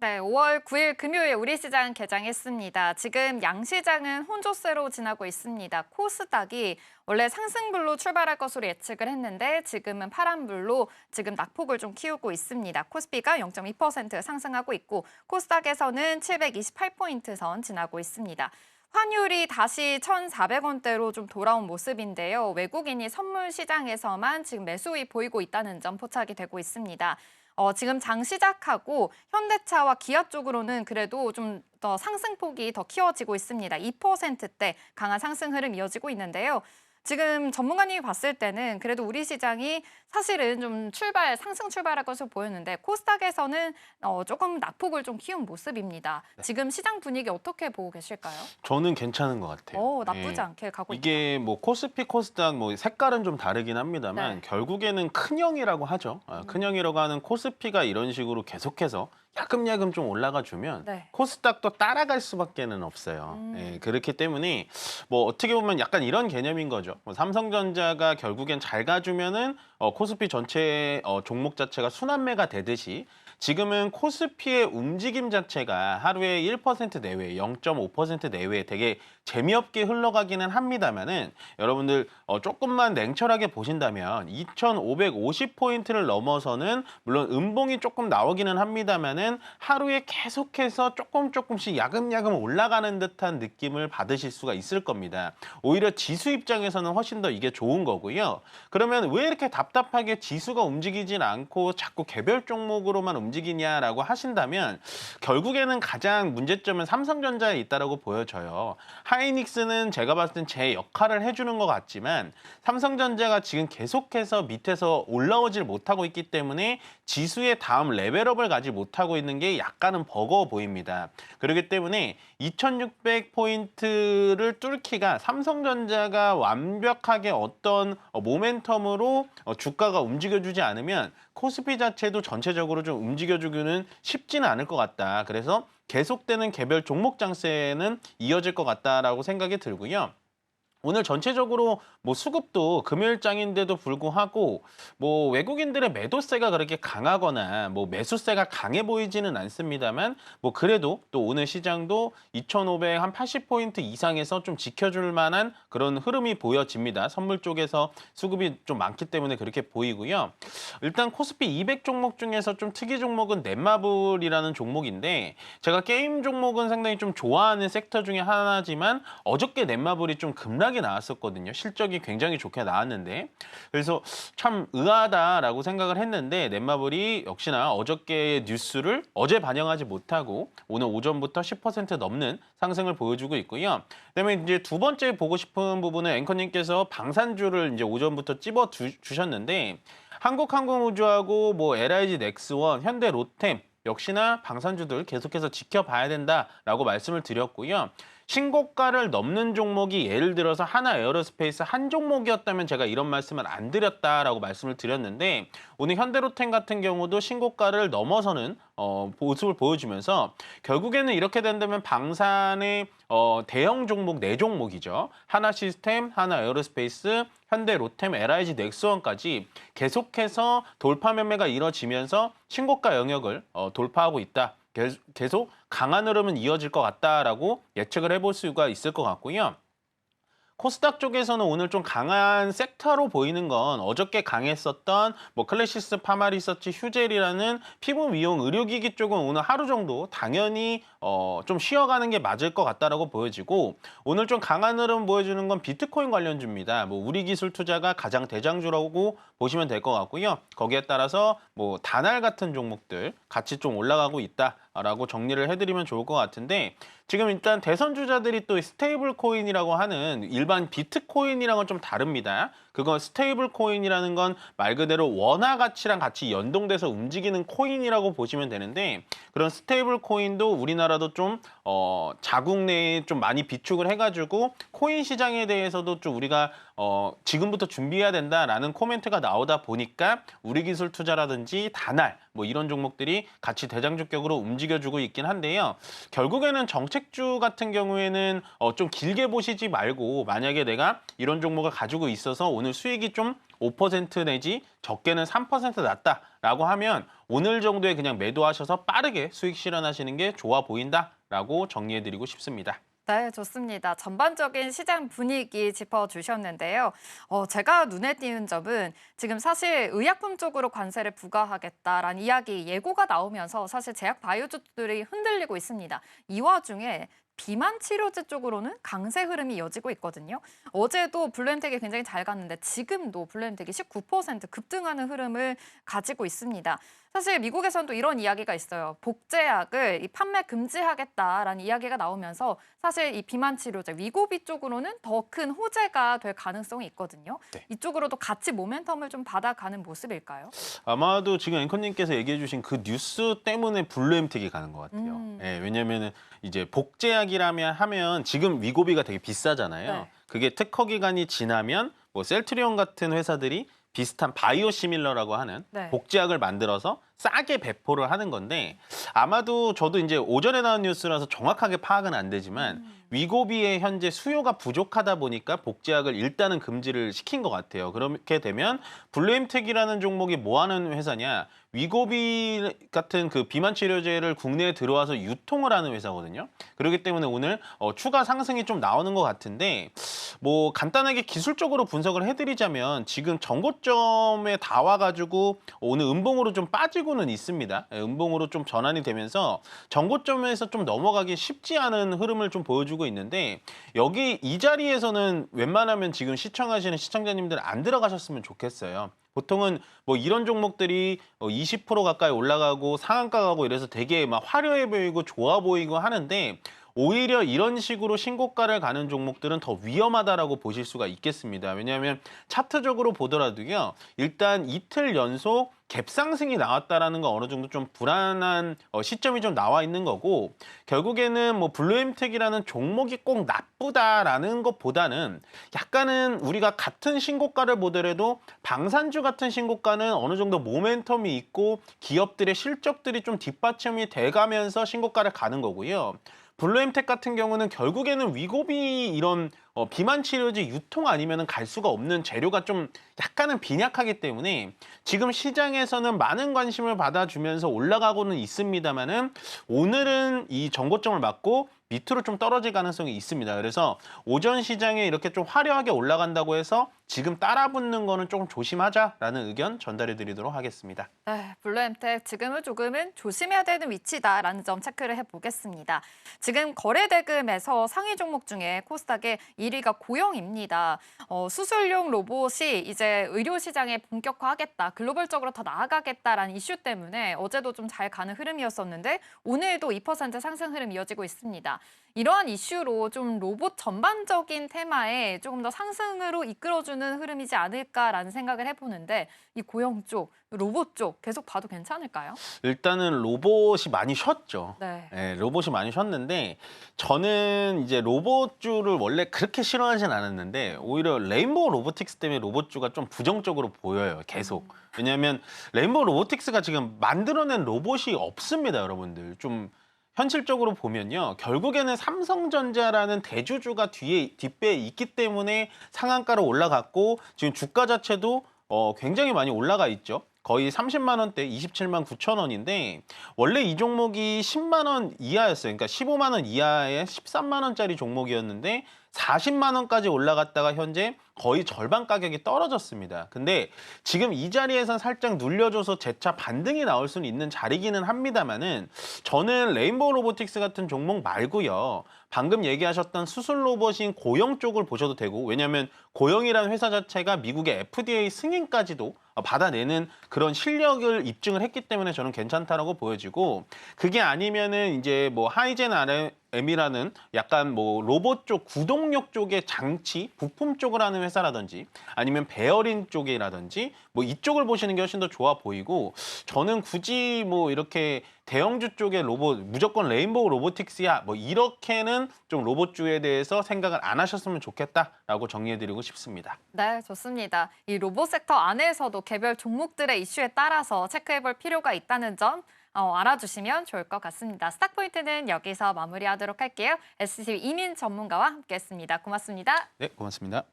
네, 5월 9일 금요일 우리 시장 개장했습니다. 지금 양시장은 혼조세로 지나고 있습니다. 코스닥이 원래 상승불로 출발할 것으로 예측을 했는데 지금은 파란불로 지금 낙폭을 좀 키우고 있습니다. 코스피가 0.2% 상승하고 있고 코스닥에서는 728포인트 선 지나고 있습니다. 환율이 다시 1,400원대로 좀 돌아온 모습인데요. 외국인이 선물 시장에서만 지금 매수이 보이고 있다는 점 포착이 되고 있습니다. 지금 장 시작하고 현대차와 기아 쪽으로는 그래도 좀 더 상승폭이 더 키워지고 있습니다. 2%대 강한 상승 흐름 이어지고 있는데요. 지금 전문가님이 봤을 때는 그래도 우리 시장이 사실은 좀 상승 출발할 것으로 보였는데 코스닥에서는 조금 낙폭을 좀 키운 모습입니다. 지금 시장 분위기 어떻게 보고 계실까요? 저는 괜찮은 것 같아요. 나쁘지 예. 않게 가고 있다. 이게 뭐 코스피, 코스닥 뭐 색깔은 좀 다르긴 합니다만 네. 결국에는 큰형이라고 하죠. 큰형이라고 하는 코스피가 이런 식으로 계속해서 야금야금 좀 올라가 주면 네. 코스닥도 따라갈 수밖에는 없어요. 예, 그렇기 때문에 뭐 어떻게 보면 약간 이런 개념인 거죠. 뭐 삼성전자가 결국엔 잘 가주면은 코스피 전체 종목 자체가 순환매가 되듯이 지금은 코스피의 움직임 자체가 하루에 1% 내외, 0.5% 내외 되게 재미없게 흘러가기는 합니다만은 여러분들 조금만 냉철하게 보신다면 2,550포인트를 넘어서는 물론 음봉이 조금 나오기는 합니다만은 하루에 계속해서 조금씩 야금야금 올라가는 듯한 느낌을 받으실 수가 있을 겁니다. 오히려 지수 입장에서는 훨씬 더 이게 좋은 거고요. 그러면 왜 이렇게 답답하게 지수가 움직이진 않고 자꾸 개별 종목으로만 움직이냐라고 하신다면 결국에는 가장 문제점은 삼성전자에 있다라고 보여져요. 하이닉스는 제가 봤을 땐 제 역할을 해주는 것 같지만 삼성전자가 지금 계속해서 밑에서 올라오질 못하고 있기 때문에 지수의 다음 레벨업을 가지 못하고 있는 게 약간은 버거워 보입니다. 그렇기 때문에 2600포인트를 뚫기가 삼성전자가 완벽하게 어떤 모멘텀으로 주가가 움직여주지 않으면 코스피 자체도 전체적으로 좀 움직여주기는 쉽지는 않을 것 같다. 그래서 계속되는 개별 종목 장세는 이어질 것 같다라고 생각이 들고요. 오늘 전체적으로 뭐 수급도 금요일장인데도 불구하고 뭐 외국인들의 매도세가 그렇게 강하거나 뭐 매수세가 강해 보이지는 않습니다만 뭐 그래도 또 오늘 시장도 2,580포인트 이상에서 좀 지켜줄 만한 그런 흐름이 보여집니다. 선물 쪽에서 수급이 좀 많기 때문에 그렇게 보이고요. 일단 코스피 200 종목 중에서 좀 특이 종목은 넷마블이라는 종목인데 제가 게임 종목은 상당히 좀 좋아하는 섹터 중에 하나지만 어저께 넷마블이 좀 급락이 나왔었거든요. 실적이 굉장히 좋게 나왔는데 그래서 참 의아하다라고 생각을 했는데 넷마블이 역시나 어저께의 뉴스를 어제 반영하지 못하고 오늘 오전부터 10% 넘는 상승을 보여주고 있고요. 그다음에 이제 두 번째 보고 싶은 부분은 앵커님께서 방산주를 이제 오전부터 찝어 주셨는데 한국항공우주하고 뭐 LIG 넥스원, 현대 로템 역시나 방산주들 계속해서 지켜봐야 된다라고 말씀을 드렸고요. 신고가를 넘는 종목이 예를 들어서 하나 에어로스페이스 한 종목이었다면 제가 이런 말씀을 안 드렸다라고 말씀을 드렸는데 오늘 현대로템 같은 경우도 신고가를 넘어서는 모습을 보여주면서 결국에는 이렇게 된다면 방산의 대형 종목 네 종목이죠. 하나 시스템, 하나 에어로스페이스, 현대 로템, LIG 넥스원까지 계속해서 돌파 매매가 이뤄지면서 신고가 영역을 돌파하고 있다. 계속 강한 흐름은 이어질 것 같다라고 예측을 해볼 수가 있을 것 같고요. 코스닥 쪽에서는 오늘 좀 강한 섹터로 보이는 건 어저께 강했었던 뭐 클래시스, 파마리서치, 휴젤이라는 피부 미용 의료기기 쪽은 오늘 하루 정도 당연히 좀 쉬어가는 게 맞을 것 같다라고 보여지고 오늘 좀 강한 흐름 보여주는 건 비트코인 관련주입니다. 뭐 우리기술투자가 가장 대장주라고 보시면 될 것 같고요. 거기에 따라서 뭐 다날 같은 종목들 같이 좀 올라가고 있다라고 정리를 해드리면 좋을 것 같은데 지금 일단 대선 주자들이 또 스테이블 코인이라고 하는 일반 비트코인이랑은 좀 다릅니다. 그건 스테이블 코인이라는 건 말 그대로 원화 가치랑 같이 연동돼서 움직이는 코인이라고 보시면 되는데 그런 스테이블 코인도 우리나라도 좀 자국 내에 좀 많이 비축을 해가지고 코인 시장에 대해서도 좀 우리가 지금부터 준비해야 된다라는 코멘트가 나오다 보니까 우리기술투자라든지 다날 뭐 이런 종목들이 같이 대장주격으로 움직여주고 있긴 한데요. 결국에는 정책주 같은 경우에는 좀 길게 보시지 말고 만약에 내가 이런 종목을 가지고 있어서 오늘 수익이 좀 5% 내지 적게는 3% 났다라고 하면 오늘 정도에 그냥 매도하셔서 빠르게 수익 실현하시는 게 좋아 보인다라고 정리해드리고 싶습니다. 네, 좋습니다. 전반적인 시장 분위기 짚어주셨는데요. 제가 눈에 띄는 점은 지금 사실 의약품 쪽으로 관세를 부과하겠다라는 이야기 예고가 나오면서 사실 제약 바이오주들이 흔들리고 있습니다. 이 와중에 비만 치료제 쪽으로는 강세 흐름이 이어지고 있거든요. 어제도 블루엠텍이 굉장히 잘 갔는데 지금도 블루엠텍이 19% 급등하는 흐름을 가지고 있습니다. 사실 미국에서는 또 이런 이야기가 있어요. 복제약을 판매 금지하겠다라는 이야기가 나오면서 사실 이 비만 치료제 위고비 쪽으로는 더 큰 호재가 될 가능성이 있거든요. 네. 이쪽으로도 같이 모멘텀을 좀 받아가는 모습일까요? 아마도 지금 앵커님께서 얘기해 주신 그 뉴스 때문에 블루엠텍이 가는 것 같아요. 예, 왜냐면은 이제 복제약이라면 하면 지금 위고비가 되게 비싸잖아요. 네. 그게 특허 기간이 지나면 뭐 셀트리온 같은 회사들이 비슷한 바이오시밀러라고 하는 네. 복제약을 만들어서 싸게 배포를 하는 건데 아마도 저도 이제 오전에 나온 뉴스라서 정확하게 파악은 안 되지만 위고비의 현재 수요가 부족하다 보니까 복제약을 일단은 금지를 시킨 것 같아요. 그렇게 되면 블루엠텍이라는 종목이 뭐 하는 회사냐? 위고비 같은 그 비만 치료제를 국내에 들어와서 유통을 하는 회사거든요. 그렇기 때문에 오늘 추가 상승이 좀 나오는 것 같은데 뭐 간단하게 기술적으로 분석을 해드리자면 지금 전고점에 다 와가지고 오늘 음봉으로 좀 빠지고는 있습니다. 예, 음봉으로 좀 전환이 되면서 전고점에서 좀 넘어가기 쉽지 않은 흐름을 좀 보여주고 있는데 여기 이 자리에서는 웬만하면 지금 시청하시는 시청자님들 안 들어가셨으면 좋겠어요. 보통은 뭐 이런 종목들이 20% 가까이 올라가고 상한가 가고 이래서 되게 막 화려해 보이고 좋아 보이고 하는데 오히려 이런 식으로 신고가를 가는 종목들은 더 위험하다라고 보실 수가 있겠습니다. 왜냐하면 차트적으로 보더라도요. 일단 이틀 연속 갭상승이 나왔다라는 건 어느 정도 좀 불안한 시점이 좀 나와 있는 거고 결국에는 뭐 블루엠텍이라는 종목이 꼭 나쁘다라는 것보다는 약간은 우리가 같은 신고가를 보더라도 방산주 같은 신고가는 어느 정도 모멘텀이 있고 기업들의 실적들이 좀 뒷받침이 돼가면서 신고가를 가는 거고요. 블루엠텍 같은 경우는 결국에는 위고비 이런 비만 치료제 유통 아니면은 갈 수가 없는 재료가 좀 약간은 빈약하기 때문에 지금 시장에서는 많은 관심을 받아주면서 올라가고는 있습니다만은 오늘은 이 정고점을 맞고 밑으로 좀 떨어질 가능성이 있습니다. 그래서 오전 시장에 이렇게 좀 화려하게 올라간다고 해서 지금 따라붙는 거는 조금 조심하자라는 의견 전달해 드리도록 하겠습니다. 네, 블루엠텍 지금은 조금은 조심해야 되는 위치다라는 점 체크를 해보겠습니다. 지금 거래대금에서 상위 종목 중에 코스닥의 1위가 고영입니다. 수술용 로봇이 이제 의료 시장에 본격화하겠다, 글로벌적으로 더 나아가겠다라는 이슈 때문에 어제도 좀 잘 가는 흐름이었었는데 오늘도 2% 상승 흐름 이어지고 있습니다. 이러한 이슈로 좀 로봇 전반적인 테마에 조금 더 상승으로 이끌어주는 흐름이지 않을까라는 생각을 해보는데 이 고영 쪽, 로봇 쪽 계속 봐도 괜찮을까요? 일단은 로봇이 많이 쉬었죠. 네. 예, 로봇이 많이 쉬었는데 저는 이제 로봇주를 원래 그렇게 싫어하진 않았는데 오히려 레인보우 로보틱스 때문에 로봇주가 좀 부정적으로 보여요. 계속. 왜냐하면 레인보우 로보틱스가 지금 만들어낸 로봇이 없습니다, 여러분들. 좀 현실적으로 보면요. 결국에는 삼성전자라는 대주주가 뒷배에 있기 때문에 상한가로 올라갔고 지금 주가 자체도 굉장히 많이 올라가 있죠. 거의 30만 원대 27만 9천 원인데 원래 이 종목이 10만 원 이하였어요. 그러니까 15만 원 이하의 13만 원짜리 종목이었는데 40만 원까지 올라갔다가 현재 거의 절반 가격이 떨어졌습니다. 근데 지금 이 자리에선 살짝 눌려줘서 재차 반등이 나올 수는 있는 자리기는 합니다만은 저는 레인보우 로보틱스 같은 종목 말고요. 방금 얘기하셨던 수술 로봇인 고영 쪽을 보셔도 되고 왜냐하면 고영이라는 회사 자체가 미국의 FDA 승인까지도 받아내는 그런 실력을 입증을 했기 때문에 저는 괜찮다라고 보여지고 그게 아니면은 이제 뭐 하이젠 M이라는 약간 뭐 로봇 쪽 구동력 쪽의 장치, 부품 쪽을 하는 회사라든지 아니면 베어링 쪽이라든지 뭐 이쪽을 보시는 게 훨씬 더 좋아 보이고 저는 굳이 뭐 이렇게 대형주 쪽의 로봇 무조건 레인보우 로보틱스야 뭐 이렇게는 좀 로봇주에 대해서 생각을 안 하셨으면 좋겠다라고 정리해드리고 싶습니다. 네, 좋습니다. 이 로봇 섹터 안에서도 개별 종목들의 이슈에 따라서 체크해볼 필요가 있다는 점 알아주시면 좋을 것 같습니다. 스탁포인트는 여기서 마무리하도록 할게요. SCB 이민 전문가와 함께했습니다. 고맙습니다. 네, 고맙습니다.